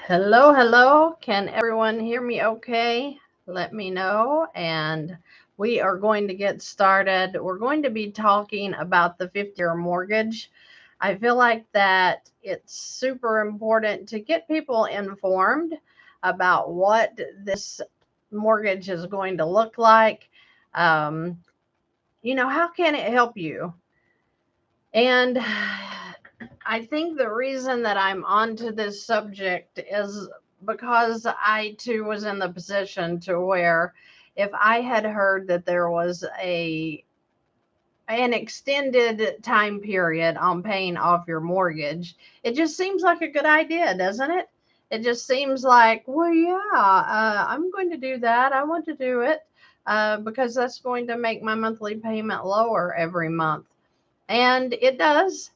Hello, hello. Can everyone hear me okay? Let me know. And we are going to get started. We're going to be talking about the 50-year mortgage. I feel like that it's super important to get people informed about what this mortgage is going to look like. Um, how can it help you? And I think the reason that I'm onto this subject is because I too was in the position to where if I had heard that there was an extended time period on paying off your mortgage, it just seems like a good idea, doesn't it? It just seems like, well, yeah, I'm going to do that. I want to do it because that's going to make my monthly payment lower every month. And it does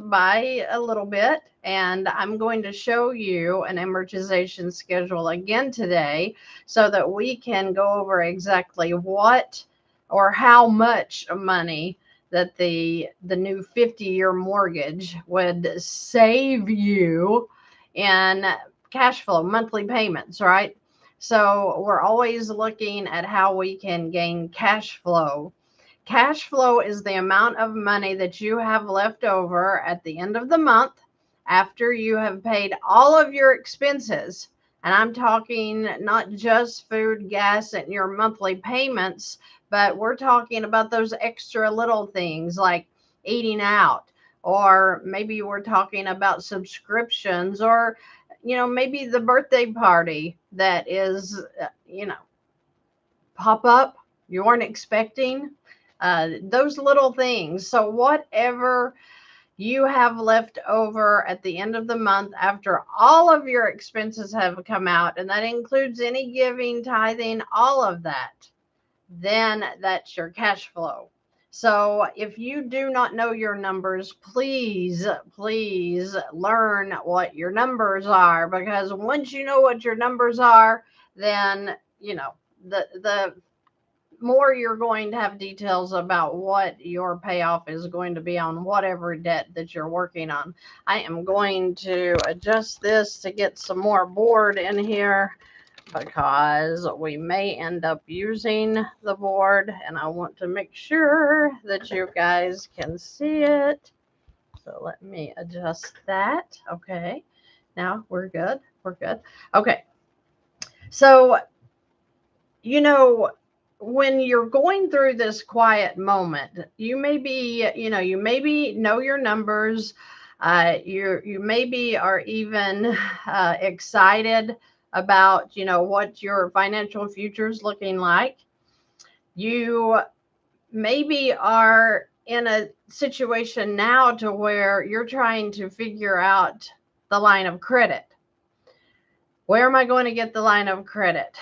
by a little bit. And I'm going to show you an amortization schedule again today so that we can go over exactly what or how much money that the new 50-year mortgage would save you in cash flow, monthly payments, right? So we're always looking at how we can gain cash flow. Cash flow is the amount of money that you have left over at the end of the month after you have paid all of your expenses. And I'm talking not just food, gas, and your monthly payments, but we're talking about those extra little things like eating out, or maybe we're talking about subscriptions, or, maybe the birthday party that is, pop up you weren't expecting, those little things. So, whatever you have left over at the end of the month after all of your expenses have come out, and that includes any giving, tithing, all of that, then that's your cash flow. So, if you do not know your numbers, please learn what your numbers are, because once you know what your numbers are, then the more you're going to have details about what your payoff is going to be on whatever debt that you're working on. I am going to adjust this to get some more board in here because we may end up using the board, and I want to make sure that you guys can see it. So let me adjust that. Okay. Now we're good. We're good. Okay. So, you know, when you're going through this quiet moment, you maybe know your numbers. You maybe are even excited about, what your financial future is looking like. You maybe are in a situation now to where you're trying to figure out the line of credit. Where am I going to get the line of credit?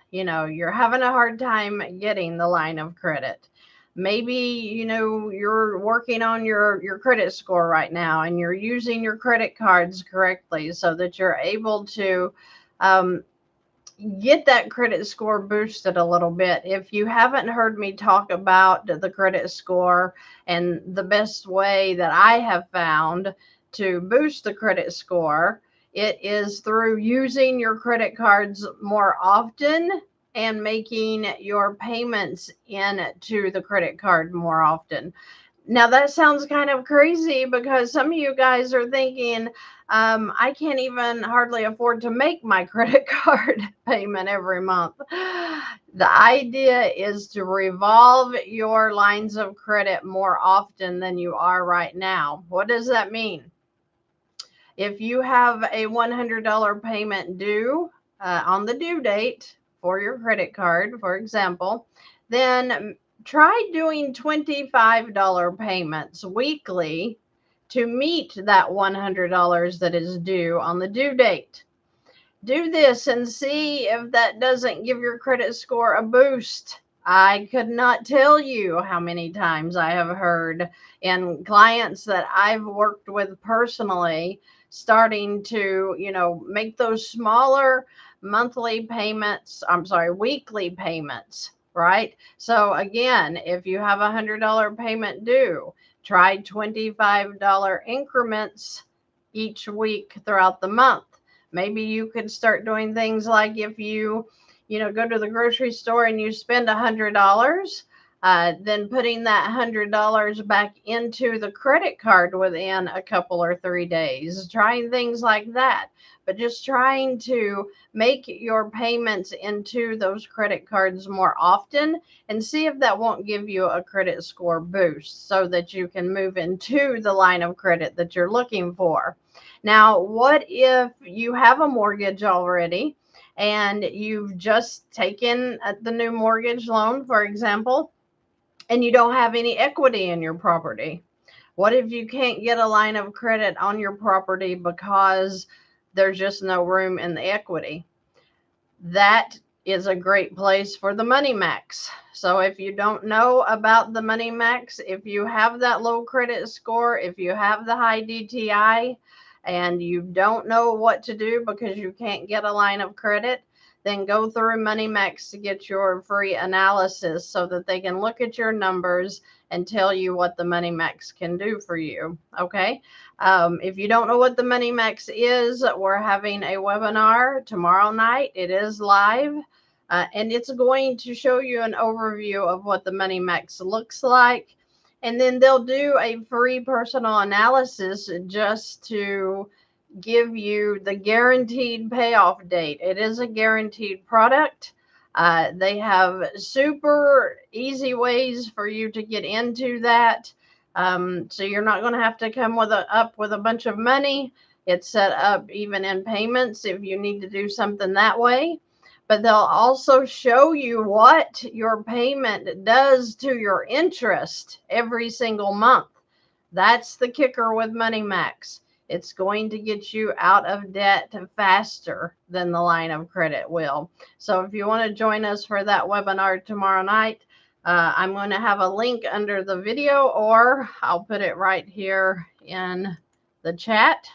You're having a hard time getting the line of credit. Maybe, you're working on your credit score right now, and you're using your credit cards correctly so that you're able to um, get that credit score boosted a little bit. If you haven't heard me talk about the credit score and the best way that I have found to boost the credit score, it is through using your credit cards more often and making your payments into the credit card more often. Now, that sounds kind of crazy because some of you guys are thinking, I can't even hardly afford to make my credit card payment every month. The idea is to revolve your lines of credit more often than you are right now. What does that mean? If you have a $100 payment due on the due date for your credit card, for example, then try doing $25 payments weekly to meet that $100 that is due on the due date. Do this and see if that doesn't give your credit score a boost. I could not tell you how many times I have heard in clients that I've worked with personally starting to, make those smaller monthly payments, weekly payments, right? So again, if you have a $100 payment due, try $25 increments each week throughout the month. Maybe you could start doing things like if you go to the grocery store and you spend $100, then putting that $100 back into the credit card within a couple or 3 days, trying things like that. But just trying to make your payments into those credit cards more often and see if that won't give you a credit score boost so that you can move into the line of credit that you're looking for. Now, what if you have a mortgage already and you've just taken the new mortgage loan, for example, and you don't have any equity in your property? What if you can't get a line of credit on your property because there's just no room in the equity? That is a great place for the Money Max. So if you don't know about the Money Max, if you have that low credit score, if you have the high DTI, and you don't know what to do because you can't get a line of credit, then go through Money Max to get your free analysis so that they can look at your numbers and tell you what the Money Max can do for you. Okay. If you don't know what the Money Max is, we're having a webinar tomorrow night. It is live. And it's going to show you an overview of what the Money Max looks like. And then they'll do a free personal analysis just to give you the guaranteed payoff date. It is a guaranteed product. They have super easy ways for you to get into that. So you're not going to have to come up with a bunch of money. It's set up even in payments if you need to do something that way. But they'll also show you what your payment does to your interest every single month. That's the kicker with Money Max. It's going to get you out of debt faster than the line of credit will. So if you want to join us for that webinar tomorrow night, I'm going to have a link under the video, or I'll put it right here in the chat.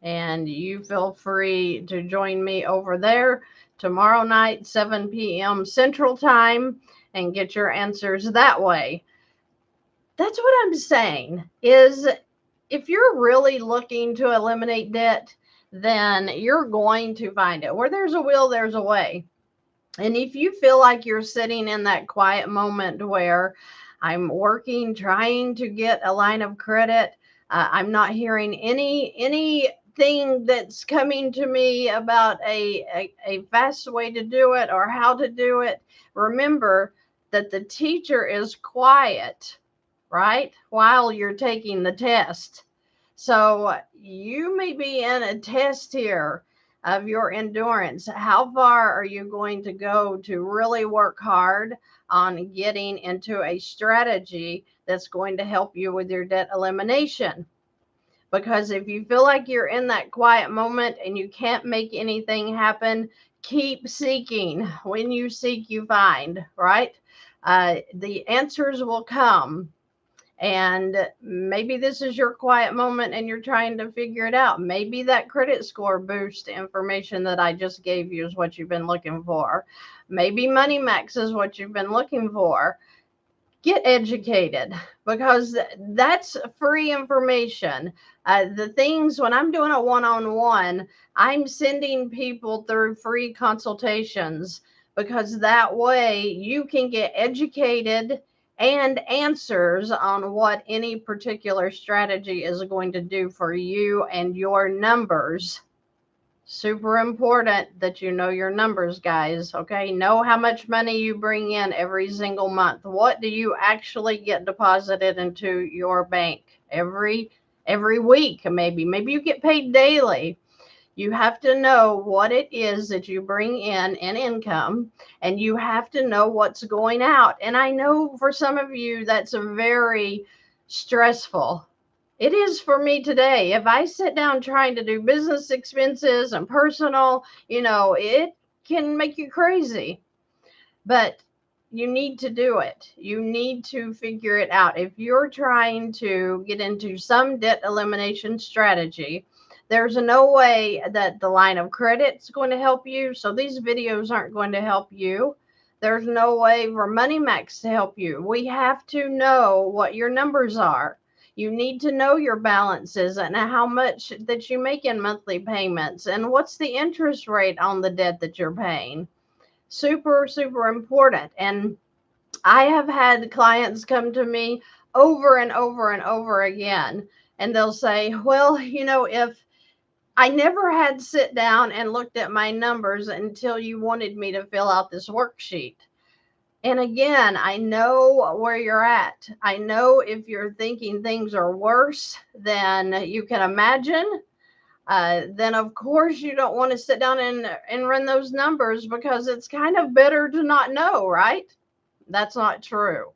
And you feel free to join me over there tomorrow night, 7 p.m. Central Time, and get your answers that way. That's what I'm saying is, if you're really looking to eliminate debt, then you're going to find it. Where there's a will, there's a way. And if you feel like you're sitting in that quiet moment where I'm working, trying to get a line of credit, I'm not hearing anything that's coming to me about a fast way to do it or how to do it, remember that the teacher is quiet, right, while you're taking the test. So you may be in a test here of your endurance. How far are you going to go to really work hard on getting into a strategy that's going to help you with your debt elimination? Because if you feel like you're in that quiet moment and you can't make anything happen, keep seeking. When you seek, you find, right? The answers will come. And maybe this is your quiet moment and you're trying to figure it out. Maybe that credit score boost information that I just gave you is what you've been looking for. Maybe Money Max is what you've been looking for. Get educated, because that's free information. The things, when I'm doing a one-on-one, I'm sending people through free consultations, because that way you can get educated and answers on what any particular strategy is going to do for you and your numbers. Super important that you know your numbers, guys. Okay. Know how much money you bring in every single month. What do you actually get deposited into your bank every week? Maybe you get paid daily. You have to know what it is that you bring in income, and you have to know what's going out. And I know for some of you that's very stressful. It is for me today. If I sit down trying to do business expenses and personal, it can make you crazy. But you need to do it. You need to figure it out. If you're trying to get into some debt elimination strategy, there's no way that the line of credit is going to help you. So these videos aren't going to help you. There's no way for Money Max to help you. We have to know what your numbers are. You need to know your balances and how much that you make in monthly payments and what's the interest rate on the debt that you're paying. Super, super important. And I have had clients come to me over and over and over again, and they'll say, well, if I never had sit down and looked at my numbers until you wanted me to fill out this worksheet. And again, I know where you're at. I know if you're thinking things are worse than you can imagine, then of course you don't want to sit down and run those numbers, because it's kind of better to not know, right? That's not true.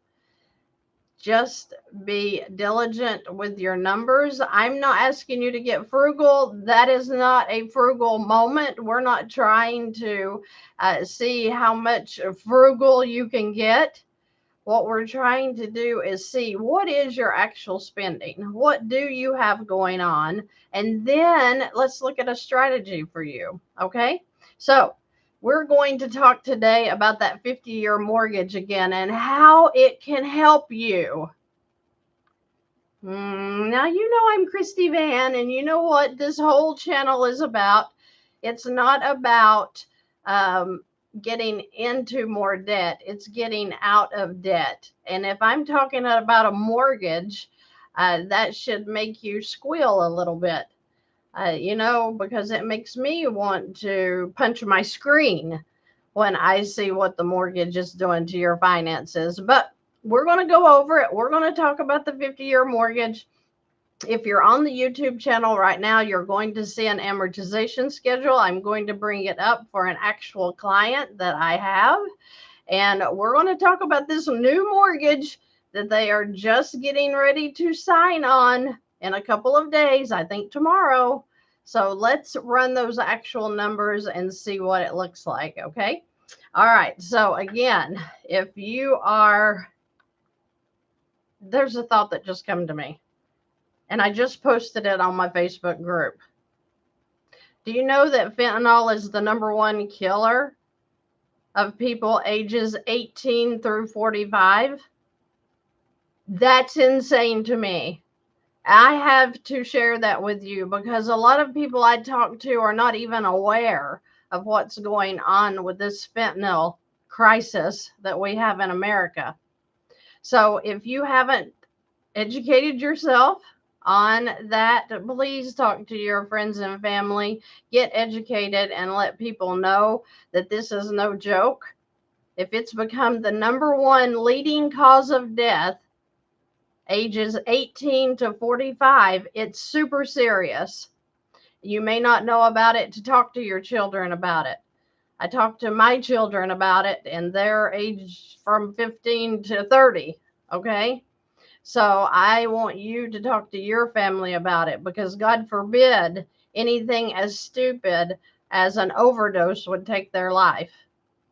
Just be diligent with your numbers. I'm not asking you to get frugal. That is not a frugal moment. We're not trying to see how much frugal you can get. What we're trying to do is see what is your actual spending. What do you have going on? And then let's look at a strategy for you. Okay. So we're going to talk today about that 50-year mortgage again and how it can help you. Now, I'm Christy VANN, and you know what this whole channel is about. It's not about getting into more debt. It's getting out of debt. And if I'm talking about a mortgage, that should make you squeal a little bit, because it makes me want to punch my screen when I see what the mortgage is doing to your finances. But we're going to go over it. We're going to talk about the 50-year mortgage. If you're on the YouTube channel right now, you're going to see an amortization schedule. I'm going to bring it up for an actual client that I have. And we're going to talk about this new mortgage that they are just getting ready to sign on in a couple of days, I think tomorrow. So let's run those actual numbers and see what it looks like, okay? All right, so again, if you are, there's a thought that just came to me, and I just posted it on my Facebook group. Do you know that fentanyl is the #1 killer of people ages 18 through 45? That's insane to me. I have to share that with you because a lot of people I talk to are not even aware of what's going on with this fentanyl crisis that we have in America. So if you haven't educated yourself on that, please talk to your friends and family, get educated, and let people know that this is no joke. If it's become the #1 leading cause of death, ages 18 to 45, it's super serious. You may not know about it to talk to your children about it. I talk to my children about it, and they're aged from 15 to 30, okay? So I want you to talk to your family about it, because God forbid anything as stupid as an overdose would take their life.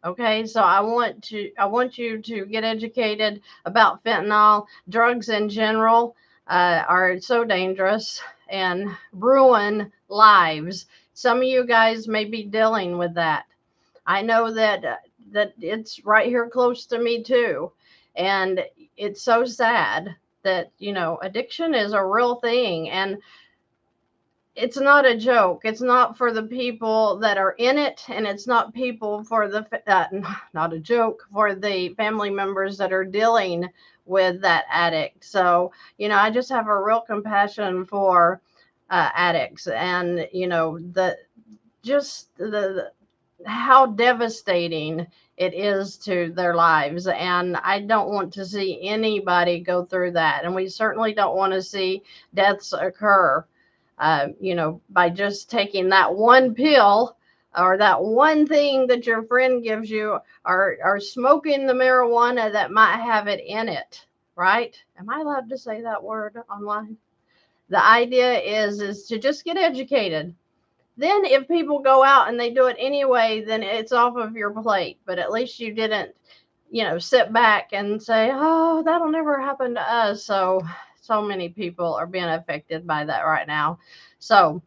Okay, so I want you to get educated about fentanyl. Drugs in general are so dangerous and ruin lives. Some of you guys may be dealing with that. I know that it's right here close to me too, and it's so sad that addiction is a real thing, and it's not a joke. It's not for the people that are in it, and it's not people for not a joke for the family members that are dealing with that addict. So, I just have a real compassion for addicts, and the how devastating it is to their lives. And I don't want to see anybody go through that, and we certainly don't want to see deaths occur. By just taking that one pill or that one thing that your friend gives you, or smoking the marijuana that might have it in it, right? Am I allowed to say that word online? The idea is to just get educated. Then if people go out and they do it anyway, then it's off of your plate. But at least you didn't, sit back and say, oh, that'll never happen to us. So many people are being affected by that right now. So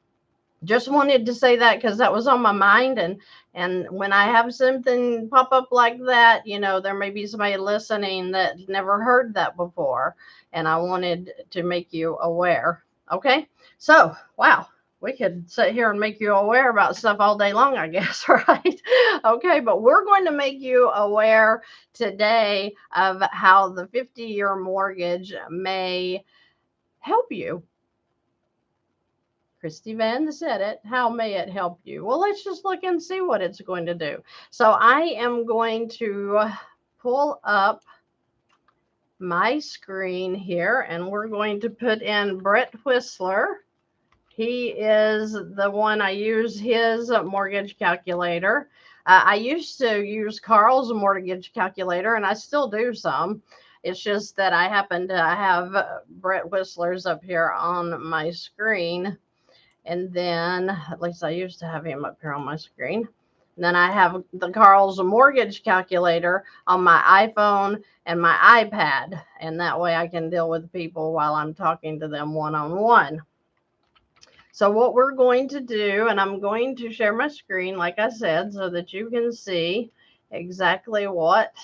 Just wanted to say that because that was on my mind. And when I have something pop up like that, you know, there may be somebody listening that never heard that before. And I wanted to make you aware. Okay. So, wow. We could sit here and make you aware about stuff all day long, I guess, right? Okay, but we're going to make you aware today of how the 50-year mortgage may help you. Christy VANN said it. How may it help you? Well, let's just look and see what it's going to do. So I am going to pull up my screen here, and we're going to put in Brett Whistler. He is the one I use his mortgage calculator. I used to use Carl's mortgage calculator, and I still do some. It's just that I happen to have Brett Whistler's up here on my screen. And then, at least I used to have him up here on my screen. And then I have the Carl's mortgage calculator on my iPhone and my iPad. And that way I can deal with people while I'm talking to them one-on-one. So what we're going to do, and I'm going to share my screen, like I said, so that you can see exactly what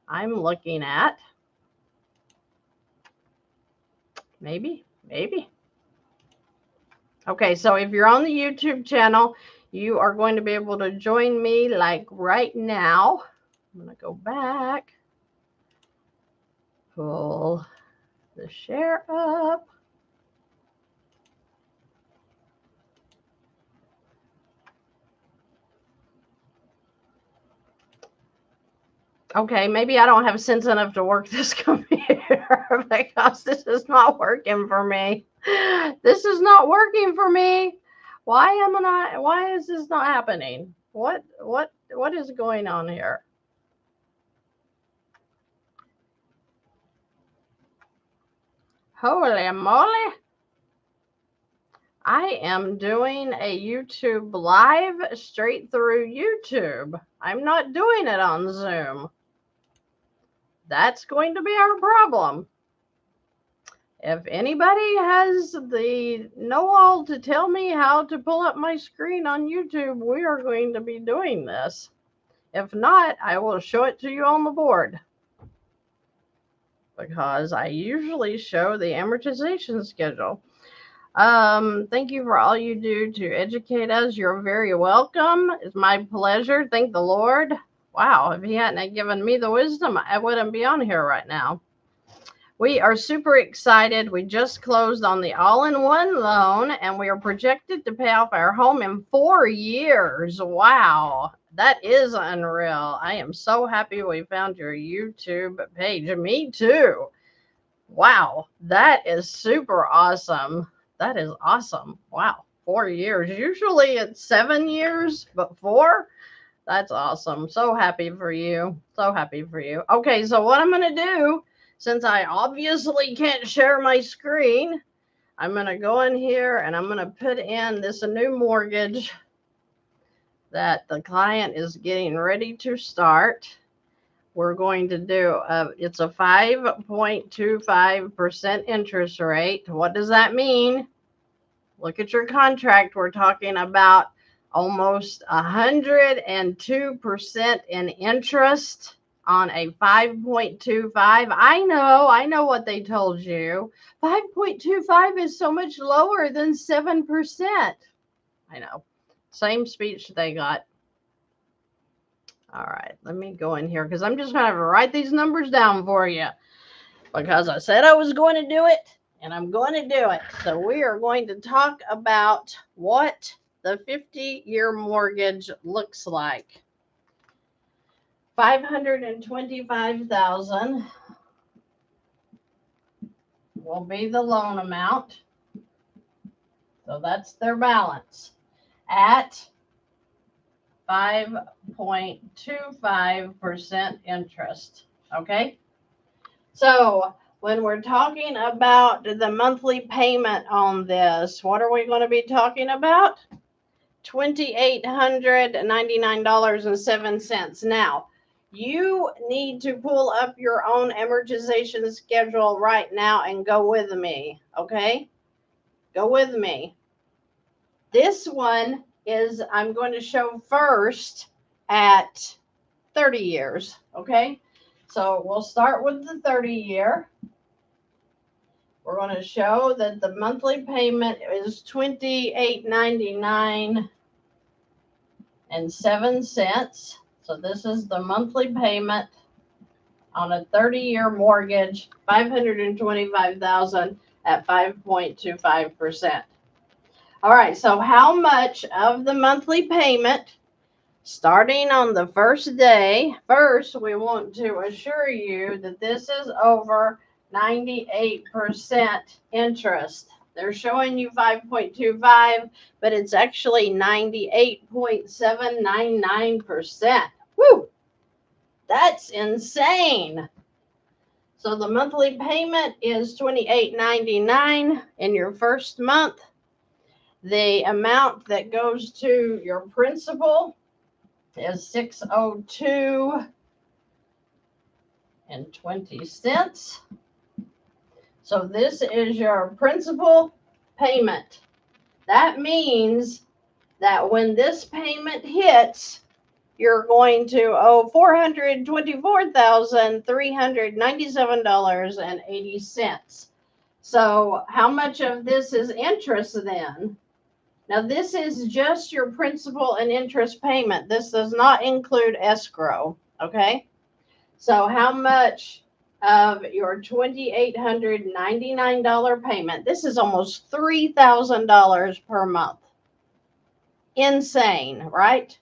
I'm looking at. Maybe. Okay, so if you're on the YouTube channel, you are going to be able to join me like right now. I'm going to go back, pull the share up. Okay, maybe I don't have sense enough to work this computer because this is not working for me. This is not working for me. Why is this not happening? What is going on here? Holy moly. I am doing a YouTube live straight through YouTube. I'm not doing it on Zoom. That's going to be our problem. If anybody has the know-all to tell me how to pull up my screen on YouTube, we are going to be doing this. If not, I will show it to you on the board, because I usually show the amortization schedule. Thank you for all you do to educate us. You're very welcome. It's my pleasure. Thank the Lord. Wow, if he hadn't given me the wisdom, I wouldn't be on here right now. We are super excited. We just closed on the all-in-one loan, and we are projected to pay off our home in 4 years. Wow, that is unreal. I am so happy we found your YouTube page. Me too. Wow, that is super awesome. That is awesome. Wow, 4 years. Usually it's 7 years, but 4? That's awesome. So happy for you. So happy for you. Okay, so what I'm going to do, since I obviously can't share my screen, I'm going to go in here and I'm going to put in this new mortgage that the client is getting ready to start. We're going to do, it's a 5.25% interest rate. What does that mean? Look at your contract. We're talking about almost 102% in interest on a 5.25. I know what they told you. 5.25 is so much lower than 7%. I know. Same speech they got. All right, let me go in here because I'm just going to write these numbers down for you, because I said I was going to do it, and I'm going to do it. So we are going to talk about what the 50-year mortgage looks like. $525,000 will be the loan amount. So that's their balance at 5.25% interest. Okay. So when we're talking about the monthly payment on this, what are we going to be talking about? $2,899.07. Now, you need to pull up your own amortization schedule right now and go with me, okay? Go with me. This one is, I'm going to show first at 30 years. Okay. So we'll start with the 30 year. We're going to show that the monthly payment is $28.99 and 7 cents. So this is the monthly payment on a 30-year mortgage, $525,000 at 5.25%. All right, so how much of the monthly payment, starting on the first day? First, we want to assure you that this is over 98% interest. They're showing you 5.25, but it's actually 98.799%. Woo! That's insane. So the monthly payment is $28.99 in your first month. The amount that goes to your principal is $602.20. So this is your principal payment. That means that when this payment hits, you're going to owe $424,397.80. So how much of this is interest then? Now, this is just your principal and interest payment. This does not include escrow, okay? So how much of your $2,899 payment? This is almost $3,000 per month. Insane, right?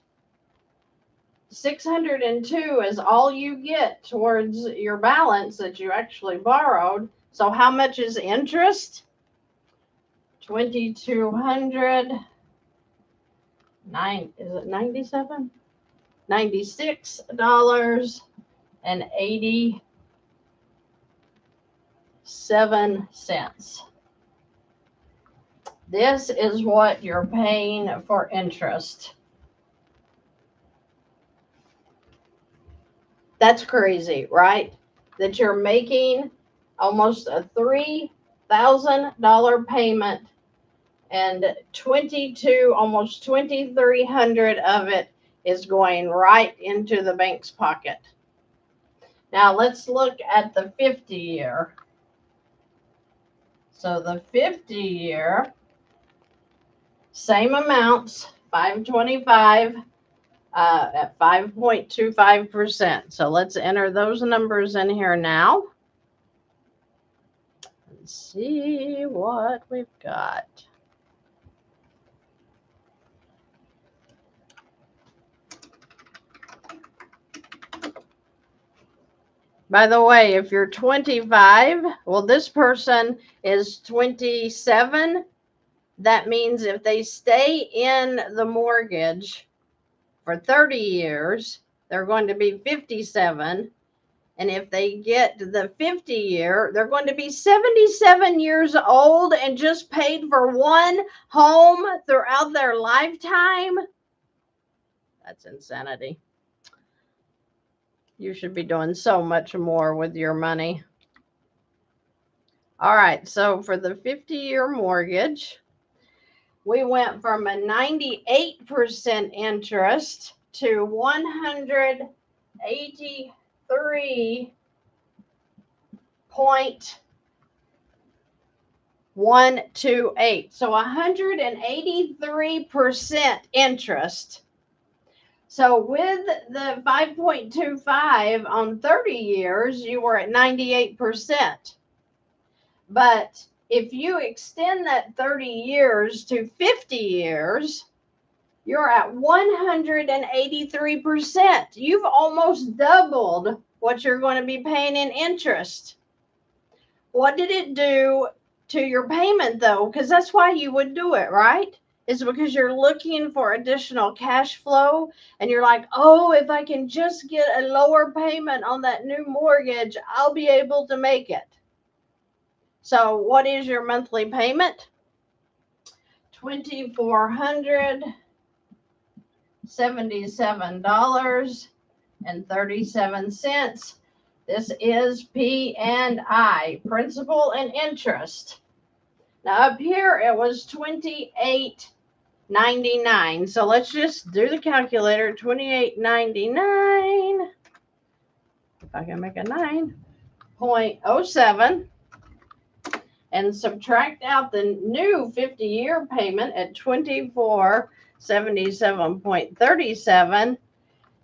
602 is all you get towards your balance that you actually borrowed. So how much is interest? $2,200. Is it 97? $96.87. This is what you're paying for interest. That's crazy, right? That you're making almost a $3,000 payment, and almost $2,300 of it is going right into the bank's pocket. Now let's look at the 50 year. So the 50 year, same amounts, $525 at 5.25%. So let's enter those numbers in here now. Let's see what we've got. By the way, if you're 25, well, this person is 27. That means if they stay in the mortgage for 30 years, they're going to be 57. And if they get the 50 year, they're going to be 77 years old and just paid for one home throughout their lifetime. That's insanity. You should be doing so much more with your money. All right, so for the 50-year mortgage, we went from a 98% interest to 183.128. So 183% interest. So with the 5.25 on 30 years, you were at 98%. But if you extend that 30 years to 50 years, you're at 183%. You've almost doubled what you're going to be paying in interest. What did it do to your payment, though? Because that's why you would do it, right? It's because you're looking for additional cash flow, and you're like, oh, if I can just get a lower payment on that new mortgage, I'll be able to make it. So what is your monthly payment? $2,477.37. This is P&I, principal and interest. Now up here it was $28.99 $28.99. So let's just do the calculator. $28.99. If I can make a 9.07. And subtract out the new 50-year payment at $24.77.37.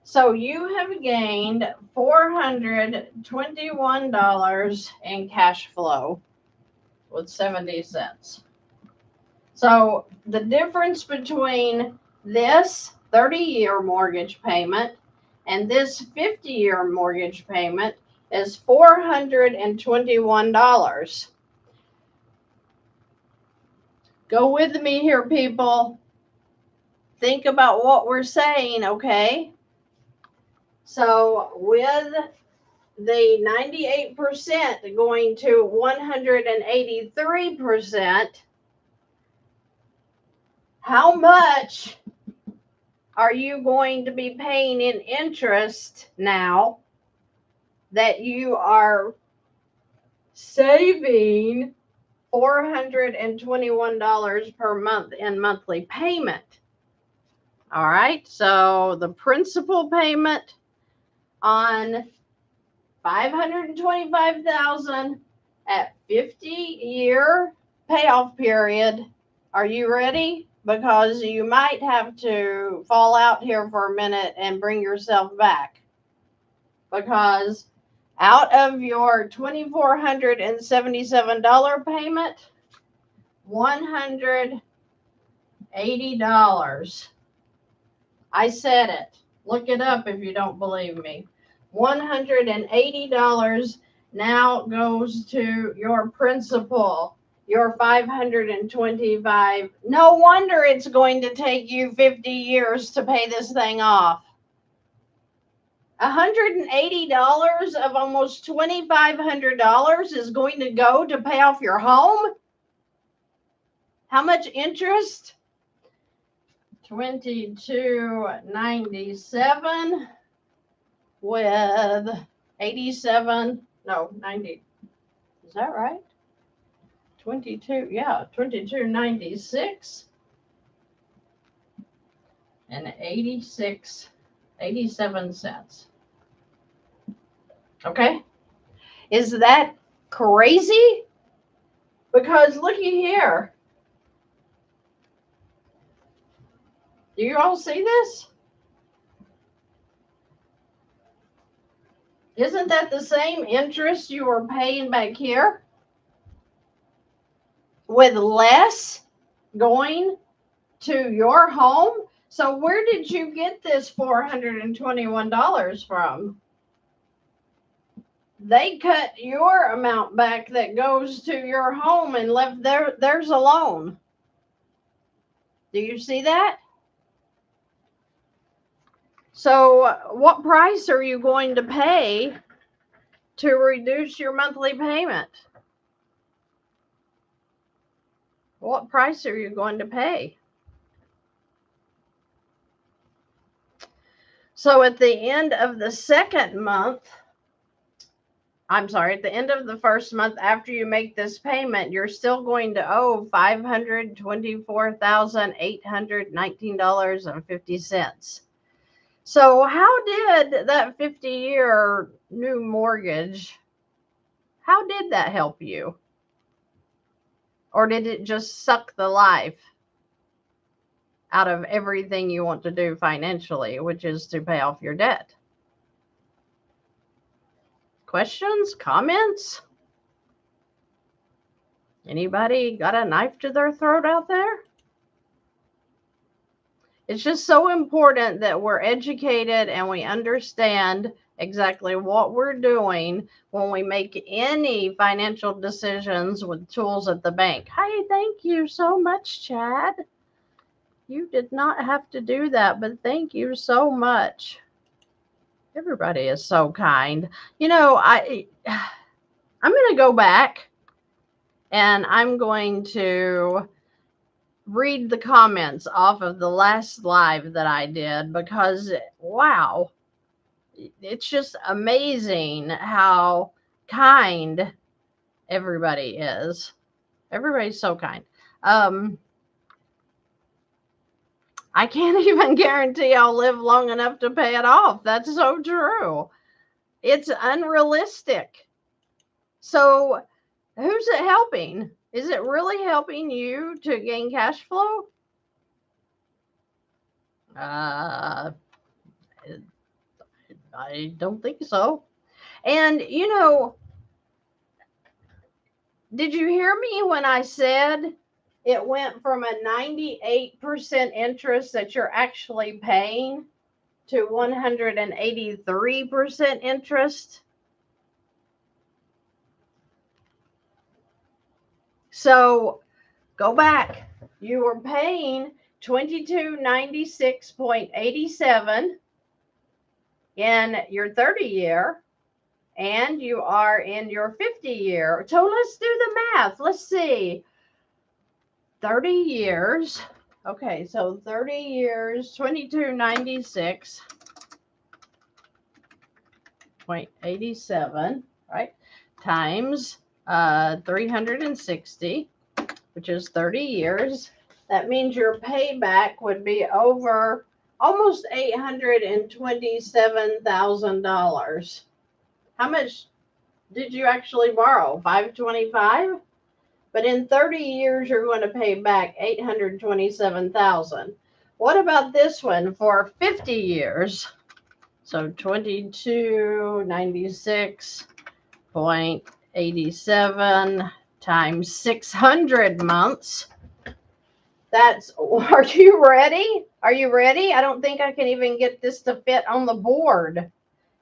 So you have gained $421 in cash flow with 70 cents. So the difference between this 30-year mortgage payment and this 50-year mortgage payment is $421. Go with me here, people. Think about what we're saying, okay? So with the 98% going to 183%, how much are you going to be paying in interest now that you are saving $421 per month in monthly payment? All right, so the principal payment on $525,000 at 50-year payoff period. Are you ready? Because you might have to fall out here for a minute and bring yourself back. Because out of your $2,477 payment, $180. I said it. Look it up if you don't believe me. $180 now goes to your principal, your $525. No wonder it's going to take you 50 years to pay this thing off. $180 of almost $2,500 is going to go to pay off your home? How much interest? $22.97 with 87, no, 90. Is that right? 22, yeah, $22.96 and 87 cents. Okay? Is that crazy? Because looky here. Do you all see this? Isn't that the same interest you were paying back here? With less going to your home? So where did you get this $421 from? They cut your amount back that goes to your home and left theirs alone. Do you see that? So what price are you going to pay to reduce your monthly payment? What price are you going to pay? So at the end of the second month, at the end of the first month after you make this payment, you're still going to owe $524,819.50. So how did that 50-year new mortgage, how did that help you? Or did it just suck the life out of everything you want to do financially, which is to pay off your debt? Questions? Comments? Anybody got a knife to their throat out there? It's just so important that we're educated and we understand exactly what we're doing when we make any financial decisions with tools at the bank. Hey, thank you so much, Chad. You did not have to do that, but thank you so much. Everybody is so kind. You know, I'm going to go back and I'm going to read the comments off of the last live that I did because, wow, it's just amazing how kind everybody is. Everybody's so kind. I can't even guarantee I'll live long enough to pay it off. That's so true. It's unrealistic. So who's it helping? Is it really helping you to gain cash flow? I don't think so. And, you know, did you hear me when I said it went from a 98% interest that you're actually paying to 183% interest? So go back. You were paying 2296.87 in your 30 year, and you are in your 50 year. So let's do the math. Let's see. 30 years. Okay, so 30 years, 2296.87, right? Times 360, which is 30 years. That means your payback would be over almost $827,000. How much did you actually borrow? 525? But in 30 years, you're going to pay back $827,000. What about this one for 50 years? So 2296.87 times 600 months. That's, are you ready? Are you ready? I don't think I can even get this to fit on the board.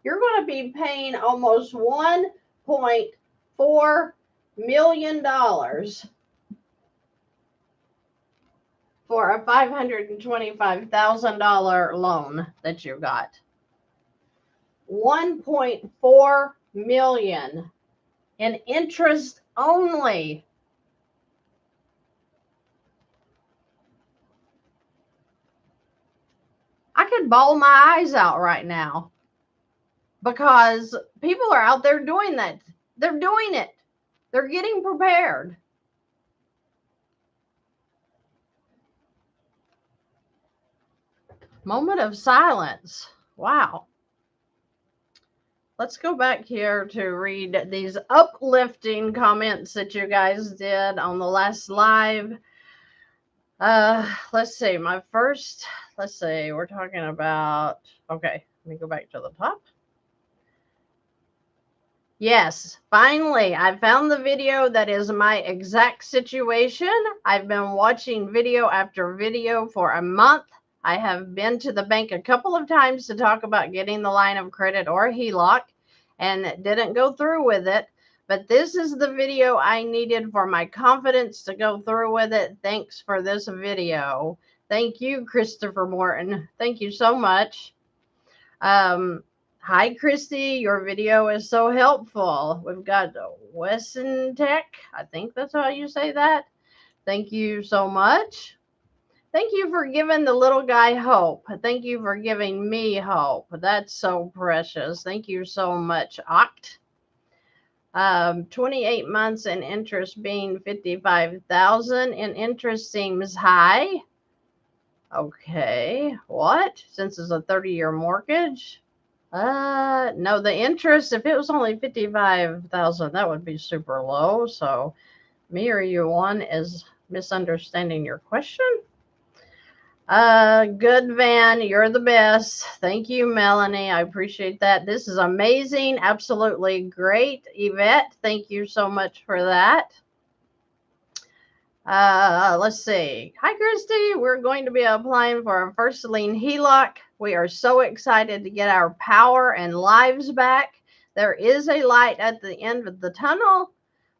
You're going to be paying almost $1.4 million for a $525,000 loan that you got. 1.4 million in interest only. I could bawl my eyes out right now because people are out there doing that. They're doing it. They're getting prepared. Moment of silence. Wow. Let's go back here to read these uplifting comments that you guys did on the last live. Let's see. We're talking about, okay, let me go back to the top. Yes, finally, I found the video that is my exact situation. I've been watching video after video for a month. I have been to the bank a couple of times to talk about getting the line of credit or HELOC and didn't go through with it. But this is the video I needed for my confidence to go through with it. Thanks for this video. Thank you, Christopher Morton. Thank you so much. Hi, Christy. Your video is so helpful. We've got Wesson Tech. I think that's how you say that. Thank you so much. Thank you for giving the little guy hope. Thank you for giving me hope. That's so precious. Thank you so much, Oct. 28 months and interest being 55,000 and interest seems high. Okay, what? Since it's a 30-year mortgage? No, the interest, if it was only 55,000, that would be super low. So me or you one is misunderstanding your question. Good, Van. You're the best. Thank you, Melanie. I appreciate that. This is amazing. Absolutely great. Yvette, thank you so much for that. Let's see. Hi, Christy. We're going to be applying for our first lien HELOC. We are so excited to get our power and lives back. There is a light at the end of the tunnel.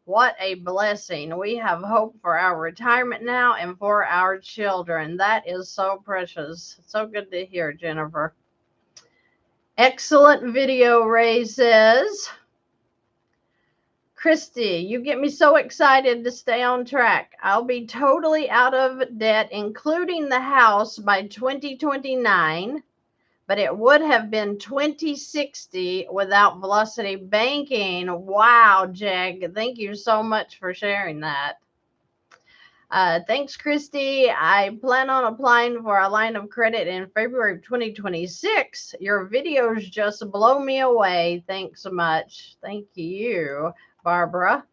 What a blessing. We have hope for our retirement now and for our children. That is so precious. So good to hear, Jennifer. Excellent video, Ray says. Christy, you get me so excited to stay on track. I'll be totally out of debt, including the house, by 2029. But it would have been 2060 without Velocity Banking. Wow, Jag. Thank you so much for sharing that. Thanks, Christy. I plan on applying for a line of credit in February of 2026. Your videos just blow me away. Thanks so much. Thank you, Barbara.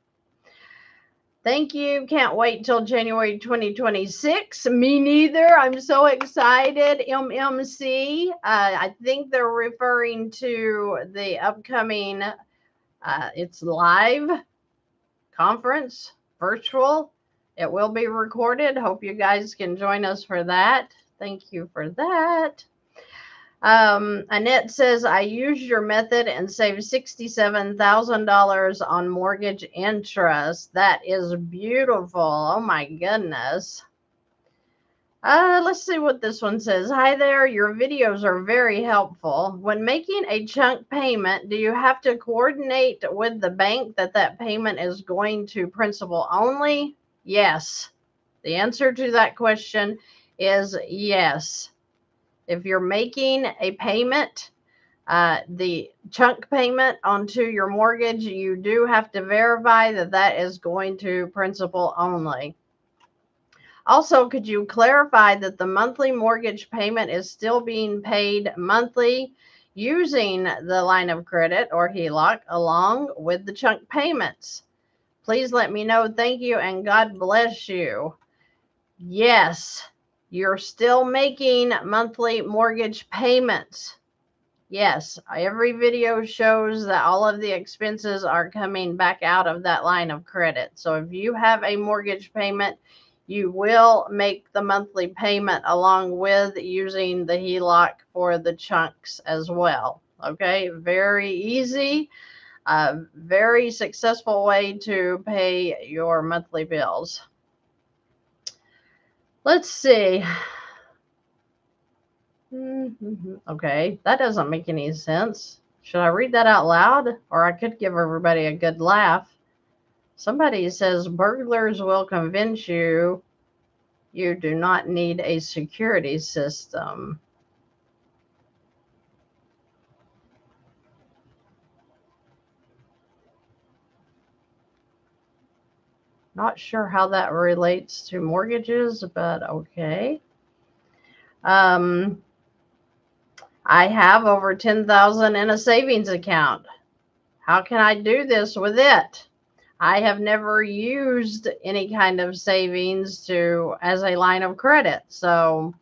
Thank you. Can't wait till January 2026. Me neither. I'm so excited. MMC. I think they're referring to the upcoming, it's live conference, virtual. It will be recorded. Hope you guys can join us for that. Thank you for that. Annette says, I used your method and saved $67,000 on mortgage interest. That is beautiful. Oh my goodness. Let's see what this one says. Hi there. Your videos are very helpful. When making a chunk payment, do you have to coordinate with the bank that payment is going to principal only? Yes. The answer to that question is yes. If you're making a payment, the chunk payment onto your mortgage, you do have to verify that is going to principal only. Also, could you clarify that the monthly mortgage payment is still being paid monthly using the line of credit or HELOC along with the chunk payments? Please let me know. Thank you and God bless you. Yes, you're still making monthly mortgage payments. Yes, every video shows that all of the expenses are coming back out of that line of credit. So if you have a mortgage payment, you will make the monthly payment along with using the HELOC for the chunks as well. Okay, very easy, very successful way to pay your monthly bills. Let's see. Okay, that doesn't make any sense. Should I read that out loud? Or I could give everybody a good laugh. Somebody says burglars will convince you you do not need a security system. Not sure how that relates to mortgages, but okay. I have over 10,000 in a savings account. How can I do this with it? I have never used any kind of savings as a line of credit, so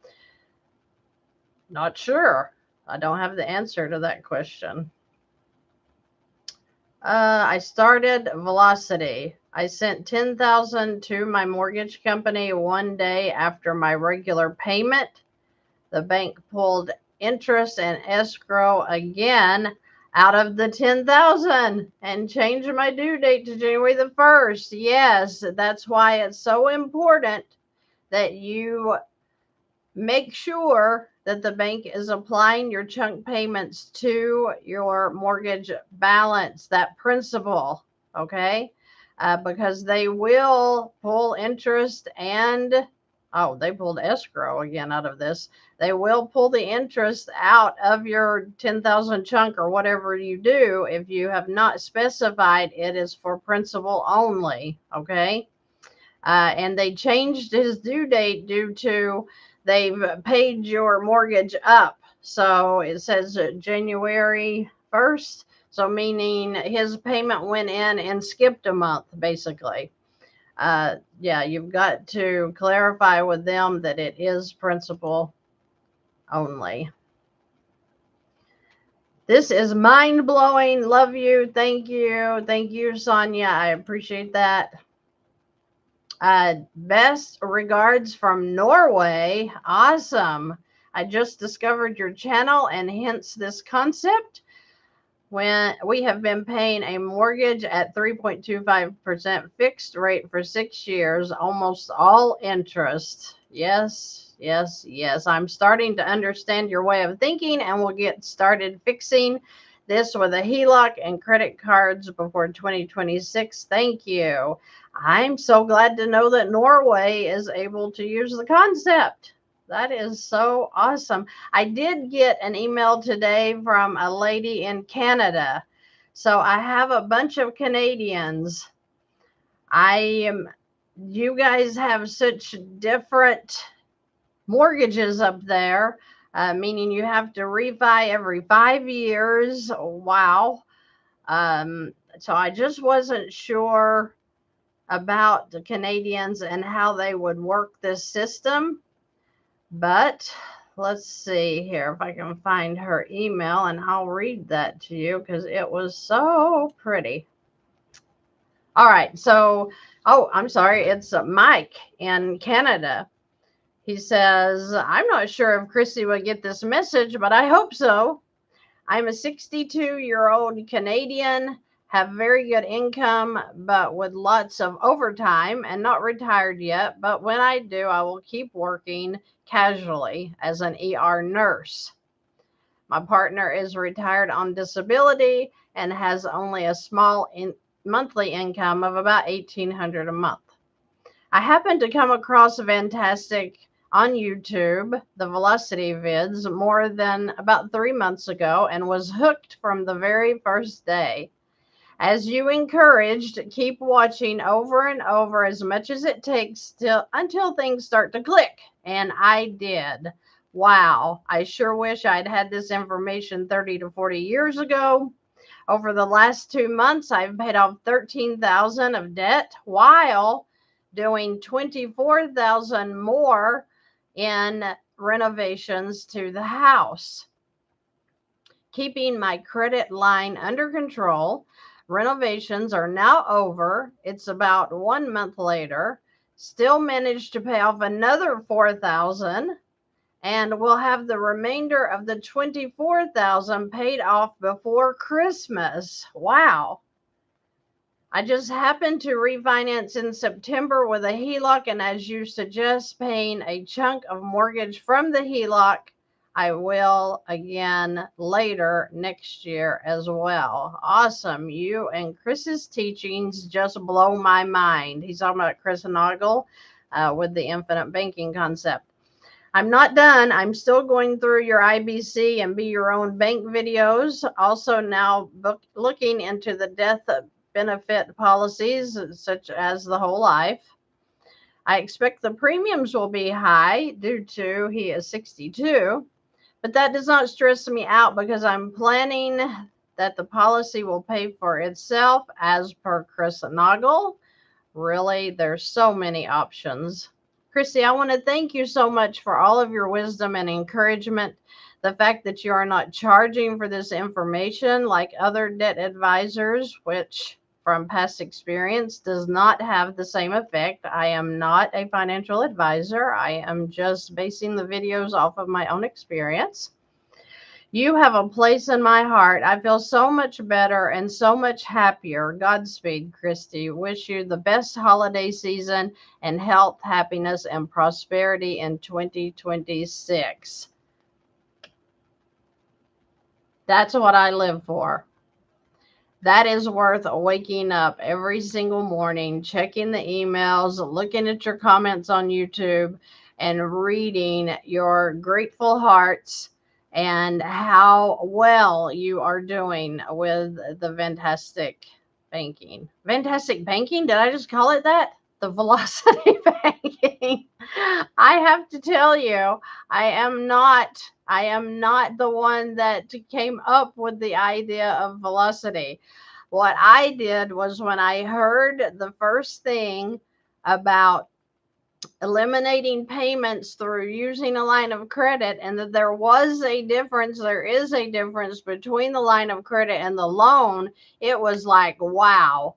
not sure. I don't have the answer to that question. I started Velocity. I sent $10,000 to my mortgage company one day after my regular payment. The bank pulled interest and escrow again out of the $10,000 and changed my due date to January the 1st. Yes, that's why it's so important that you make sure that the bank is applying your chunk payments to your mortgage balance, that principal, okay? Because they will pull interest and, oh, they pulled escrow again out of this. They will pull the interest out of your 10,000 chunk or whatever you do if you have not specified it is for principal only, okay? And they changed his due date due to they've paid your mortgage up. So it says January 1st. So meaning his payment went in and skipped a month, basically. Yeah, you've got to clarify with them that it is principal only. This is mind-blowing. Love you. Thank you. Thank you, Sonia. I appreciate that. Best regards from Norway. Awesome. I just discovered your channel and hence this concept. When we have been paying a mortgage at 3.25% fixed rate for 6 years, almost all interest. Yes, yes, yes. I'm starting to understand your way of thinking and we'll get started fixing this with a HELOC and credit cards before 2026. Thank you. I'm so glad to know that Norway is able to use the concept. That is so awesome. I did get an email today from a lady in Canada. So I have a bunch of Canadians. I am you guys have such different mortgages up there, meaning you have to refi every 5 years. Wow. So I just wasn't sure about the Canadians and how they would work this system. But let's see here if I can find her email and I'll read that to you because it was so pretty. All right. So, oh, I'm sorry. It's Mike in Canada. He says, I'm not sure if Christy will get this message, but I hope so. I'm a 62-year-old Canadian, have very good income, but with lots of overtime and not retired yet. But when I do, I will keep working casually as an ER nurse. My partner is retired on disability and has only a small monthly income of about $1,800 a month. I happened to come across VANNtastic on YouTube, the Velocity vids, more than about 3 months ago and was hooked from the very first day. As you encouraged, keep watching over and over as much as it takes until things start to click. And I did. Wow, I sure wish I'd had this information 30 to 40 years ago. Over the last 2 months, I've paid off $13,000 of debt while doing $24,000 more in renovations to the house. Keeping my credit line under control. Renovations are now over. It's about 1 month later. Still managed to pay off another $4,000 and we'll have the remainder of the $24,000 paid off before Christmas. Wow. I just happened to refinance in September with a HELOC, and as you suggest, paying a chunk of mortgage from the HELOC, I will again later next year as well. Awesome. You and Chris's teachings just blow my mind. He's talking about Chris Noggle with the infinite banking concept. I'm not done. I'm still going through your IBC and Be Your Own Bank videos. Also now looking into the death benefit policies such as the whole life. I expect the premiums will be high due to he is 62, but that does not stress me out because I'm planning that the policy will pay for itself as per Chris Noggle. Really, there's so many options. Christy, I want to thank you so much for all of your wisdom and encouragement. The fact that you are not charging for this information like other debt advisors, which from past experience does not have the same effect. I am not a financial advisor. I am just basing the videos off of my own experience. You have a place in my heart. I feel so much better and so much happier. Godspeed, Christy. Wish you the best holiday season and health, happiness, and prosperity in 2026. That's what I live for. That is worth waking up every single morning, checking the emails, looking at your comments on YouTube, and reading your grateful hearts and how well you are doing with the VANNtastic banking. VANNtastic banking? Did I just call it that? The velocity banking. I have to tell you, I am not the one that came up with the idea of velocity. What I did was when I heard the first thing about eliminating payments through using a line of credit and that there is a difference between the line of credit and the loan, it was like, wow,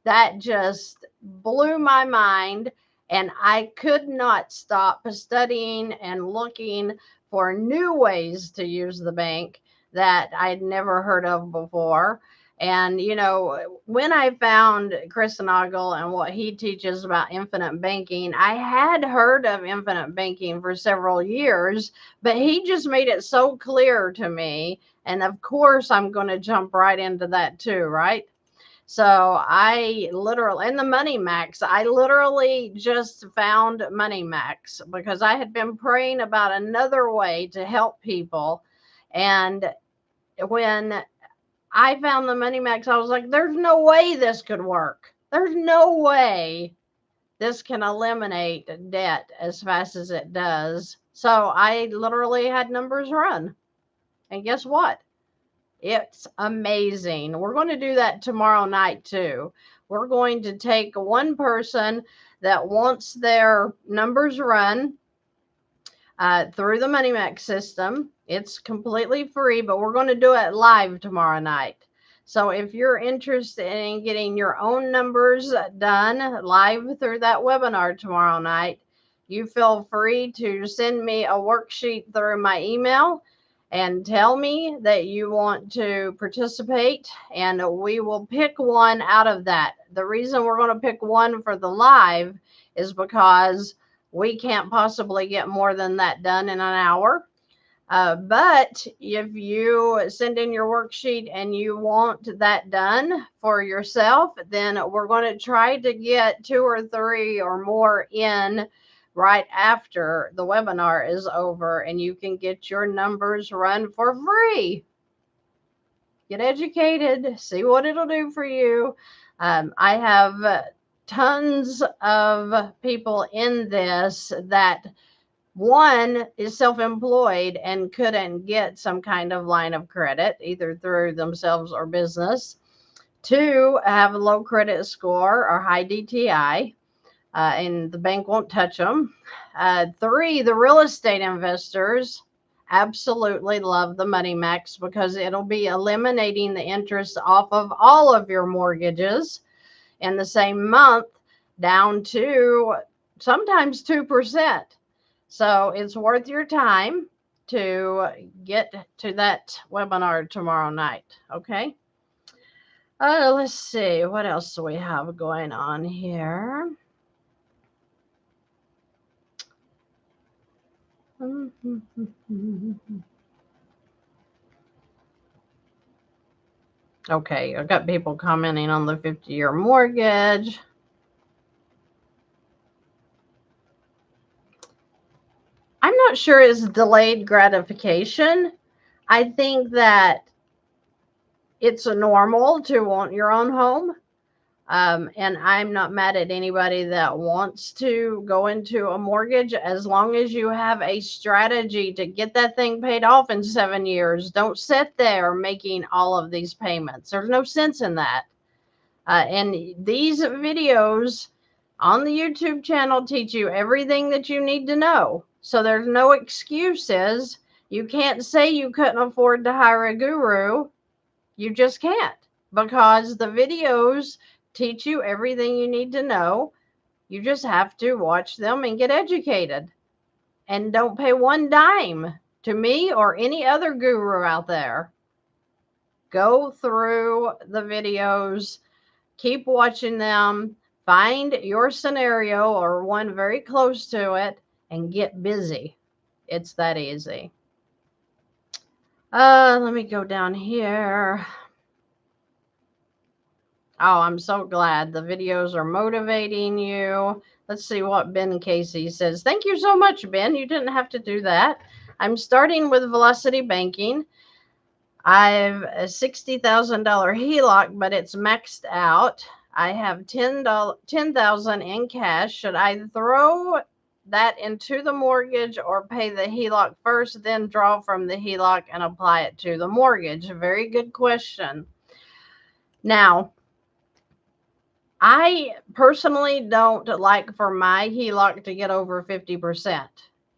that just blew my mind. And I could not stop studying and looking for new ways to use the bank that I'd never heard of before. And, you know, when I found Chris Noggle and what he teaches about infinite banking, I had heard of infinite banking for several years, but he just made it so clear to me. And of course, I'm going to jump right into that too, right? So I literally, and the Money Max, I literally just found Money Max because I had been praying about another way to help people. And when I found the Money Max, I was like, there's no way this could work. There's no way this can eliminate debt as fast as it does. So I literally had numbers run. And guess what? It's amazing. We're going to do that tomorrow night too. We're going to take one person that wants their numbers run through the Money Max system. It's completely free, but we're going to do it live tomorrow night. So if you're interested in getting your own numbers done live through that webinar tomorrow night, you feel free to send me a worksheet through my email and tell me that you want to participate, and we will pick one out of that. The reason we're going to pick one for the live is because we can't possibly get more than that done in an hour. But if you send in your worksheet and you want that done for yourself, then we're going to try to get 2 or 3 or more in right after the webinar is over, and you can get your numbers run for free. Get educated, see what it'll do for you. I have tons of people in this that, one, is self-employed and couldn't get some kind of line of credit, either through themselves or business. 2, have a low credit score or high DTI. And the bank won't touch them. 3, the real estate investors absolutely love the Money Max because it'll be eliminating the interest off of all of your mortgages in the same month down to sometimes 2%. So it's worth your time to get to that webinar tomorrow night. Okay. Let's see. What else do we have going on here? Okay, I've got people commenting on the 50-year mortgage. I'm not sure it's delayed gratification. I think that it's normal to want your own home. And I'm not mad at anybody that wants to go into a mortgage, as long as you have a strategy to get that thing paid off in 7 years. Don't sit there making all of these payments. There's no sense in that. And these videos on the YouTube channel teach you everything that you need to know. So there's no excuses. You can't say you couldn't afford to hire a guru. You just can't, because the videos teach you everything you need to know. You just have to watch them and get educated. And don't pay one dime to me or any other guru out there. Go through the videos, keep watching them, find your scenario or one very close to it, and get busy. It's that easy. Let me go down here. Oh, I'm so glad the videos are motivating you. Let's see what Ben Casey says. Thank you so much, Ben. You didn't have to do that. I'm starting with Velocity Banking. I've a $60,000 HELOC, but it's maxed out. I have $10,000 in cash. Should I throw that into the mortgage or pay the HELOC first, then draw from the HELOC and apply it to the mortgage? Very good question. Now, I personally don't like for my HELOC to get over 50%.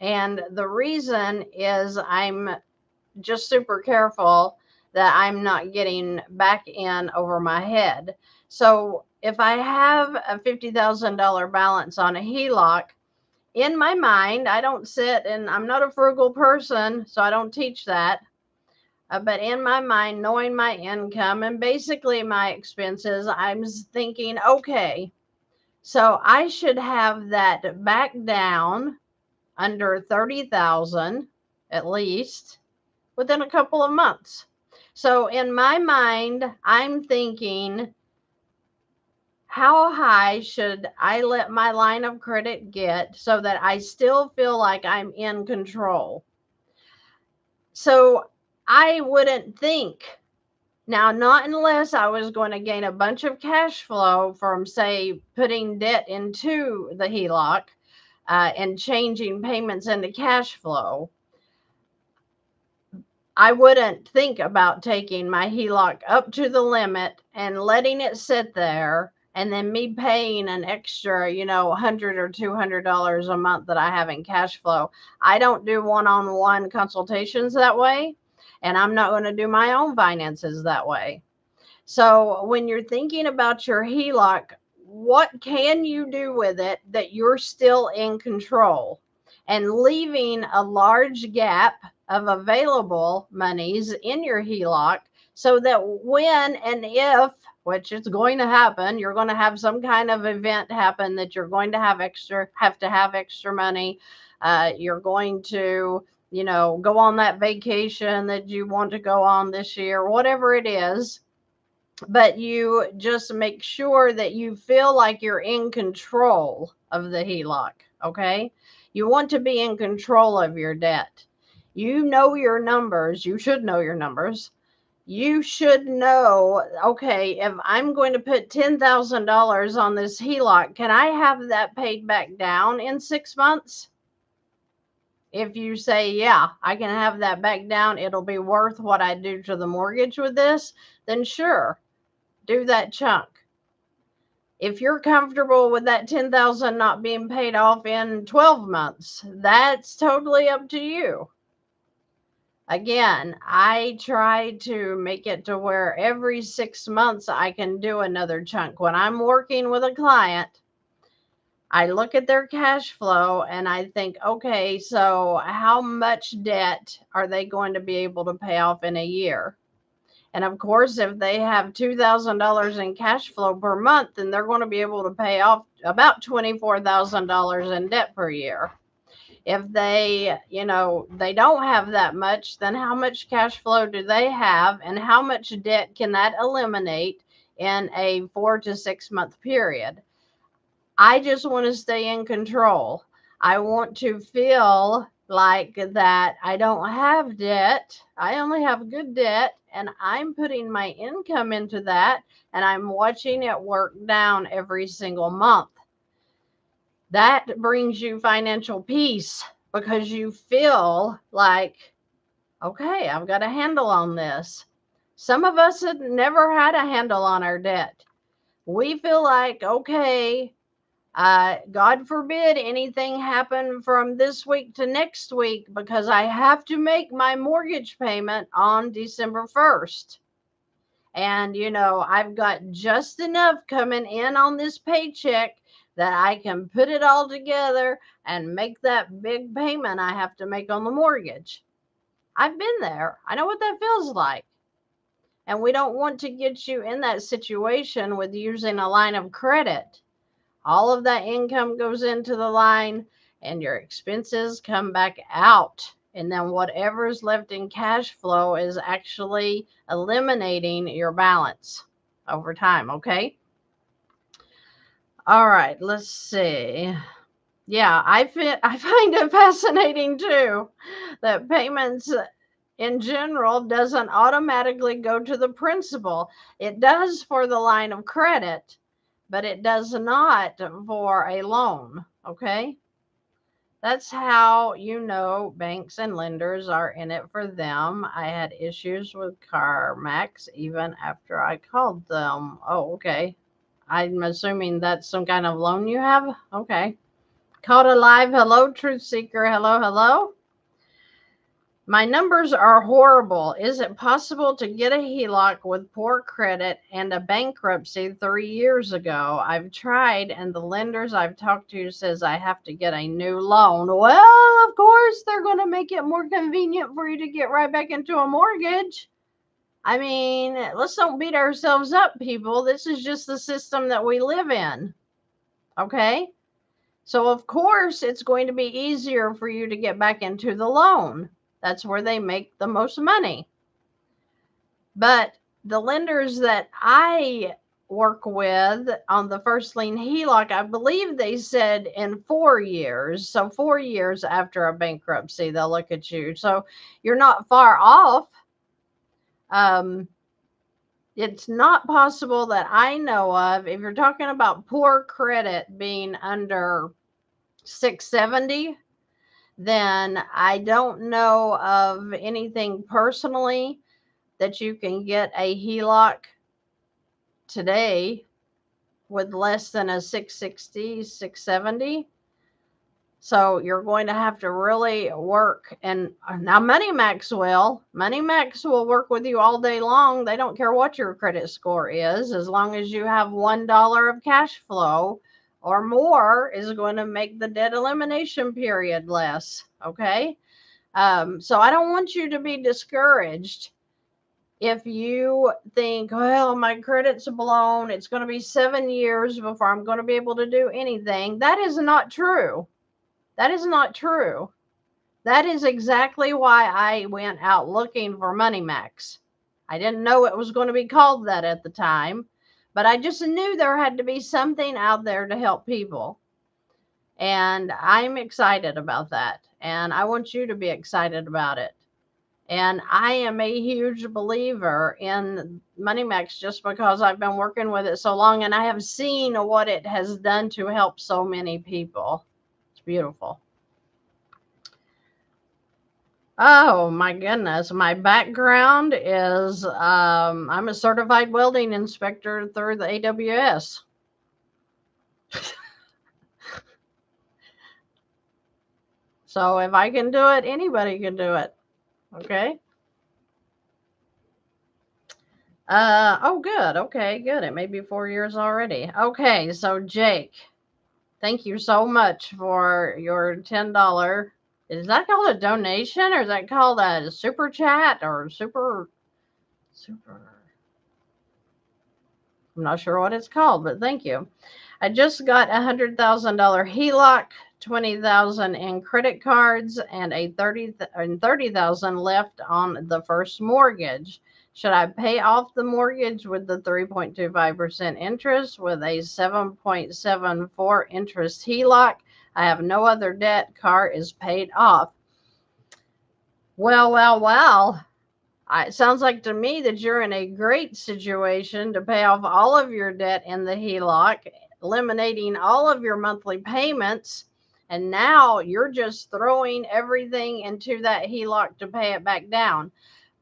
And the reason is I'm just super careful that I'm not getting back in over my head. So if I have a $50,000 balance on a HELOC, in my mind, I don't sit, and I'm not a frugal person, so I don't teach that. But in my mind, knowing my income and basically my expenses, I'm thinking, okay, so I should have that back down under 30,000 at least within a couple of months. So in my mind, I'm thinking, how high should I let my line of credit get so that I still feel like I'm in control? So I wouldn't think Now, not unless I was going to gain a bunch of cash flow from, say, putting debt into the HELOC and changing payments into cash flow. I wouldn't think about taking my HELOC up to the limit and letting it sit there and then me paying an extra, $100 or $200 a month that I have in cash flow. I don't do one-on-one consultations that way, and I'm not going to do my own finances that way. So when you're thinking about your HELOC, what can you do with it that you're still in control? And leaving a large gap of available monies in your HELOC so that when and if, which is going to happen, you're going to have some kind of event happen that you're going to have extra money. You're going to, go on that vacation that you want to go on this year, whatever it is. But you just make sure that you feel like you're in control of the HELOC, okay? You want to be in control of your debt. You know your numbers. You should know your numbers. You should know, okay, if I'm going to put $10,000 on this HELOC, can I have that paid back down in 6 months? If you say, yeah, I can have that back down, it'll be worth what I do to the mortgage with this, then sure, do that chunk. If you're comfortable with that 10,000 not being paid off in 12 months, that's totally up to you. Again, I try to make it to where every 6 months I can do another chunk. When I'm working with a client, I look at their cash flow and I think, okay, so how much debt are they going to be able to pay off in a year? And of course, if they have $2,000 in cash flow per month, then they're going to be able to pay off about $24,000 in debt per year. If they, they don't have that much, then how much cash flow do they have and how much debt can that eliminate in a 4 to 6 month period? I just want to stay in control. I want to feel like that I don't have debt. I only have good debt, and I'm putting my income into that, and I'm watching it work down every single month. That brings you financial peace because you feel like, okay, I've got a handle on this. Some of us have never had a handle on our debt. We feel like, okay, God forbid anything happen from this week to next week because I have to make my mortgage payment on December 1st. And, I've got just enough coming in on this paycheck that I can put it all together and make that big payment I have to make on the mortgage. I've been there. I know what that feels like. And we don't want to get you in that situation with using a line of credit. All of that income goes into the line and your expenses come back out. And then whatever's left in cash flow is actually eliminating your balance over time. Okay. All right. Let's see. Yeah, I find it fascinating too that payments in general doesn't automatically go to the principal. It does for the line of credit, but it does not for a loan, okay? That's how banks and lenders are in it for them. I had issues with CarMax even after I called them. Oh, okay. I'm assuming that's some kind of loan you have? Okay. Called alive. Hello, Truth Seeker. Hello, hello. My numbers are horrible. Is it possible to get a HELOC with poor credit and a bankruptcy 3 years ago? I've tried, and the lenders I've talked to says I have to get a new loan. Well, of course, they're going to make it more convenient for you to get right back into a mortgage. I mean, let's don't beat ourselves up, people. This is just the system that we live in. Okay? So, of course, it's going to be easier for you to get back into the loan. That's where they make the most money. But the lenders that I work with on the first lien HELOC, I believe they said in 4 years. So 4 years after a bankruptcy, they'll look at you. So you're not far off. It's not possible that I know of. If you're talking about poor credit being under 670, then I don't know of anything personally that you can get a HELOC today with less than a 660, 670. So you're going to have to really work. And now Money Max will work with you all day long. They don't care what your credit score is, as long as you have $1 of cash flow or more is going to make the debt elimination period less. Okay. So I don't want you to be discouraged if you think, well, my credit's blown, it's going to be 7 years before I'm going to be able to do anything. That is not true. That is not true. That is exactly why I went out looking for Money Max. I didn't know it was going to be called that at the time, but I just knew there had to be something out there to help people. And I'm excited about that. And I want you to be excited about it. And I am a huge believer in Money Max just because I've been working with it so long and I have seen what it has done to help so many people. It's beautiful. Oh my goodness. My background is I'm a certified welding inspector through the AWS. So if I can do it, anybody can do it. Okay. Oh, good. Okay, good. It may be 4 years already. Okay, so Jake, thank you so much for your $10. Is that called a donation or is that called a super chat or super? I'm not sure what it's called, but thank you. I just got $100,000 HELOC, 20,000 in credit cards, and a 30,000 left on the first mortgage. Should I pay off the mortgage with the 3.25% interest with a 7.74 interest HELOC? I have no other debt. Car is paid off. Well. It sounds like to me that you're in a great situation to pay off all of your debt in the HELOC, eliminating all of your monthly payments. And now you're just throwing everything into that HELOC to pay it back down.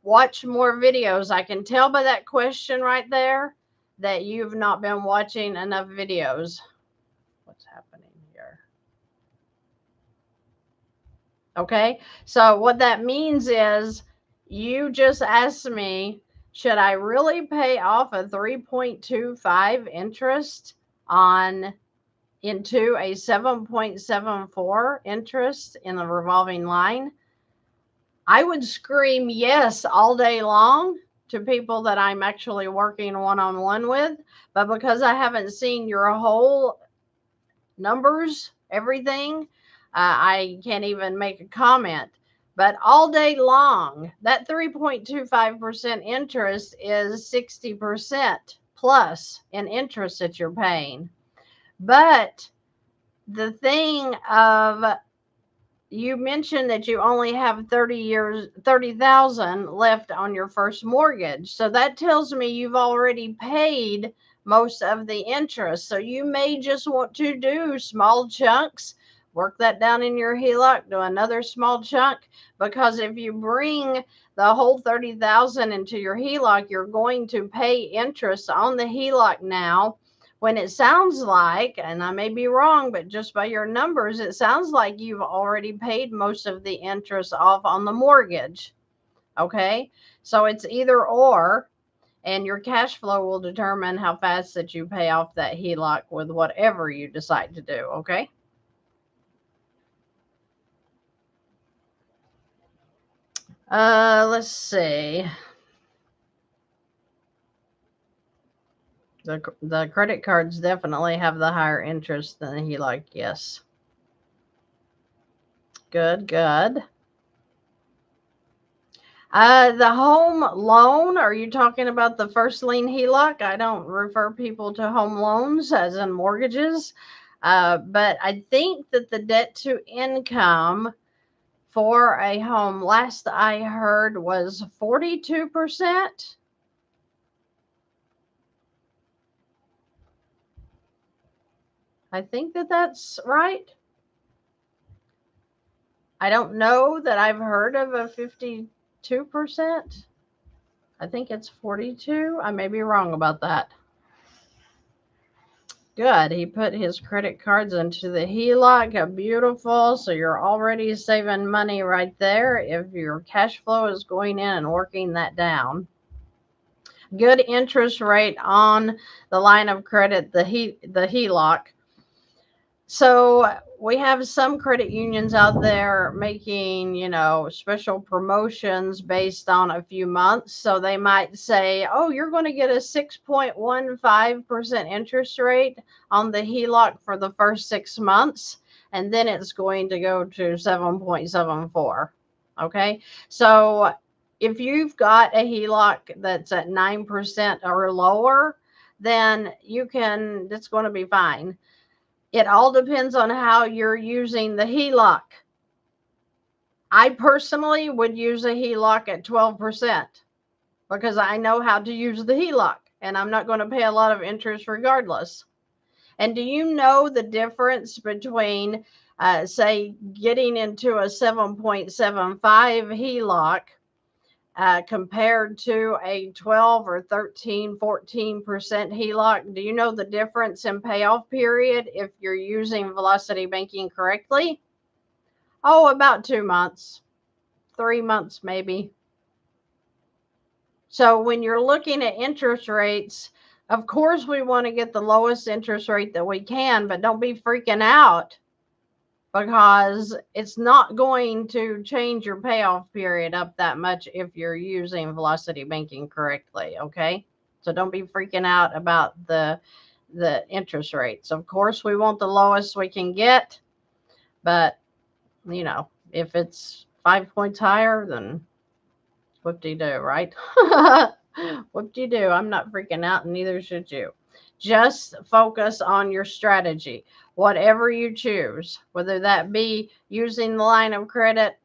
Watch more videos. I can tell by that question right there that you've not been watching enough videos. What's happening here? Okay, so what that means is you just asked me, should I really pay off a 3.25 interest into a 7.74 interest in the revolving line? I would scream yes all day long to people that I'm actually working one-on-one with, but because I haven't seen your whole numbers, everything, I can't even make a comment. But all day long, that 3.25% interest is 60% plus in interest that you're paying. But the thing of, you mentioned that you only have 30,000 left on your first mortgage. So that tells me you've already paid most of the interest. So you may just want to do small chunks, work that down in your HELOC, do another small chunk, because if you bring the whole 30,000 into your HELOC, you're going to pay interest on the HELOC now. When it sounds like, and I may be wrong, but just by your numbers, it sounds like you've already paid most of the interest off on the mortgage. Okay, so it's either or, and your cash flow will determine how fast that you pay off that HELOC with whatever you decide to do. Okay. Let's see. The credit cards definitely have the higher interest than the HELOC. Yes. Good. The home loan, are you talking about the first lien HELOC? I don't refer people to home loans as in mortgages. But I think that the debt to income for a home, last I heard, was 42%. I think that that's right. I don't know that I've heard of a 52%. I think it's 42. I may be wrong about that. Good. He put his credit cards into the HELOC. Beautiful. So you're already saving money right there if your cash flow is going in and working that down. Good interest rate on the line of credit, the HELOC. So we have some credit unions out there making, special promotions based on a few months. So they might say, oh, you're going to get a 6.15% interest rate on the HELOC for the first 6 months. And then it's going to go to 7.74. Okay. So if you've got a HELOC that's at 9% or lower, then it's going to be fine. It all depends on how you're using the HELOC. I personally would use a HELOC at 12% because I know how to use the HELOC and I'm not going to pay a lot of interest regardless. And do you know the difference between, say, getting into a 7.75 HELOC compared to a 12 or 13, 14% HELOC? Do you know the difference in payoff period if you're using Velocity Banking correctly? Oh, about 2 months, 3 months maybe. So when you're looking at interest rates, of course we want to get the lowest interest rate that we can, but don't be freaking out because it's not going to change your payoff period up that much if you're using Velocity Banking correctly, okay? So don't be freaking out about the interest rates. Of course, we want the lowest we can get, but, if it's 5 points higher, then whoop-de-doo, right? Whoop-de-doo. I'm not freaking out, and neither should you. Just focus on your strategy. Whatever you choose, whether that be using the line of credit,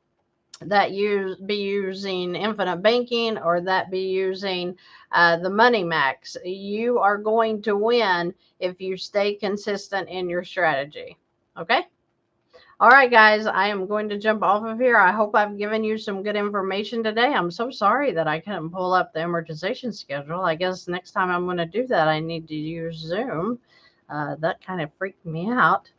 that you be using infinite banking, or that be using the Money Max, you are going to win if you stay consistent in your strategy. Okay? All right, guys, I am going to jump off of here. I hope I've given you some good information today. I'm so sorry that I couldn't pull up the amortization schedule. I guess next time I'm going to do that, I need to use Zoom. That kind of freaked me out.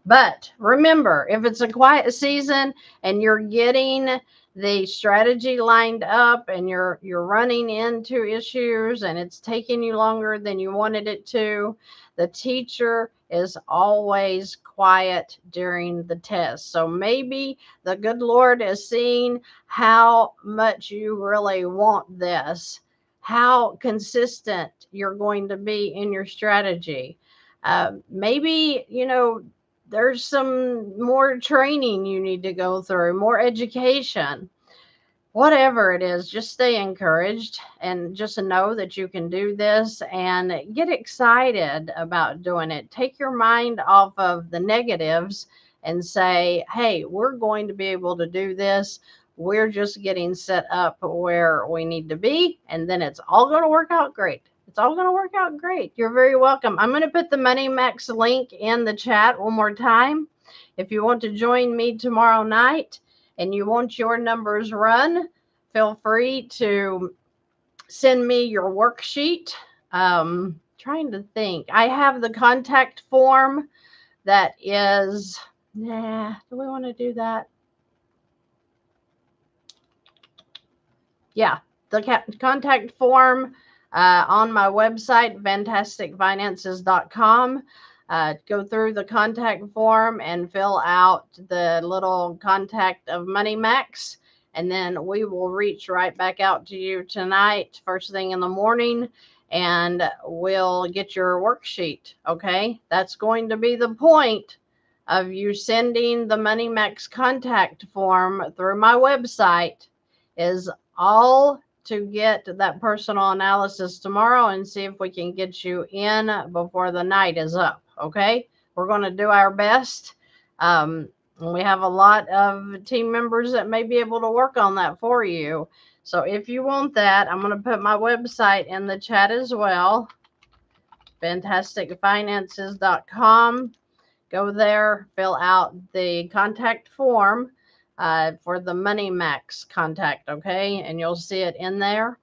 But remember, if it's a quiet season and you're getting the strategy lined up and you're running into issues and it's taking you longer than you wanted it to, the teacher is always quiet during the test. So maybe the good Lord is seeing how much you really want this, how consistent you're going to be in your strategy. Maybe, there's some more training you need to go through, more education. Whatever it is, just stay encouraged and just know that you can do this and get excited about doing it. Take your mind off of the negatives and say, hey, we're going to be able to do this. We're just getting set up where we need to be, and then it's all going to work out great. It's all going to work out great. You're very welcome. I'm going to put the Money Max link in the chat one more time. If you want to join me tomorrow night and you want your numbers run, feel free to send me your worksheet. Trying to think. I have the contact form that is, do we want to do that? Yeah, the contact form on my website, VANNtasticfinances.com. Go through the contact form and fill out the little contact of Money Max, and then we will reach right back out to you tonight, first thing in the morning, and we'll get your worksheet. Okay, that's going to be the point of you sending the Money Max contact form through my website, is all to get that personal analysis tomorrow and see if we can get you in before the night is up. Okay, we're going to do our best. We have a lot of team members that may be able to work on that for you. So if you want that, I'm going to put my website in the chat as well, VANNtasticfinances.com. go there, fill out the contact form for the Money Max contact, okay? And you'll see it in there.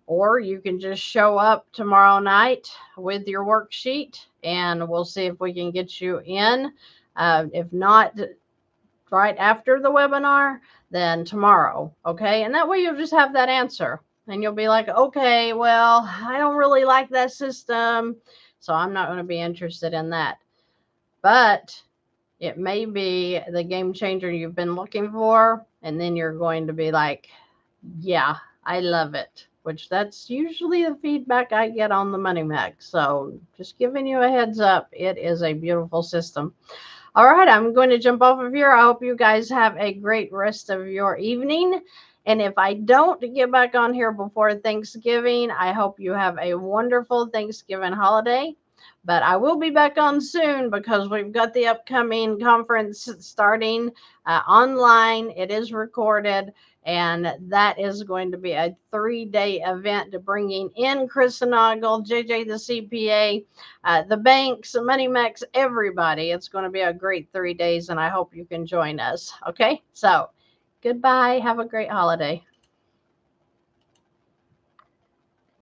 Or you can just show up tomorrow night with your worksheet and we'll see if we can get you in. If not right after the webinar, then tomorrow, okay? And that way you'll just have that answer. And you'll be like, okay, well, I don't really like that system, so I'm not going to be interested in that. But it may be the game changer you've been looking for, and then you're going to be like, yeah, I love it, which that's usually the feedback I get on the Money Max. So just giving you a heads up, it is a beautiful system. All right, I'm going to jump off of here. I hope you guys have a great rest of your evening. And if I don't get back on here before Thanksgiving, I hope you have a wonderful Thanksgiving holiday. But I will be back on soon because we've got the upcoming conference starting online. It is recorded. And that is going to be a 3-day event to bringing in Chris Nagle, JJ the CPA, the banks, Money Max, everybody. It's going to be a great 3 days, and I hope you can join us. Okay, so goodbye. Have a great holiday.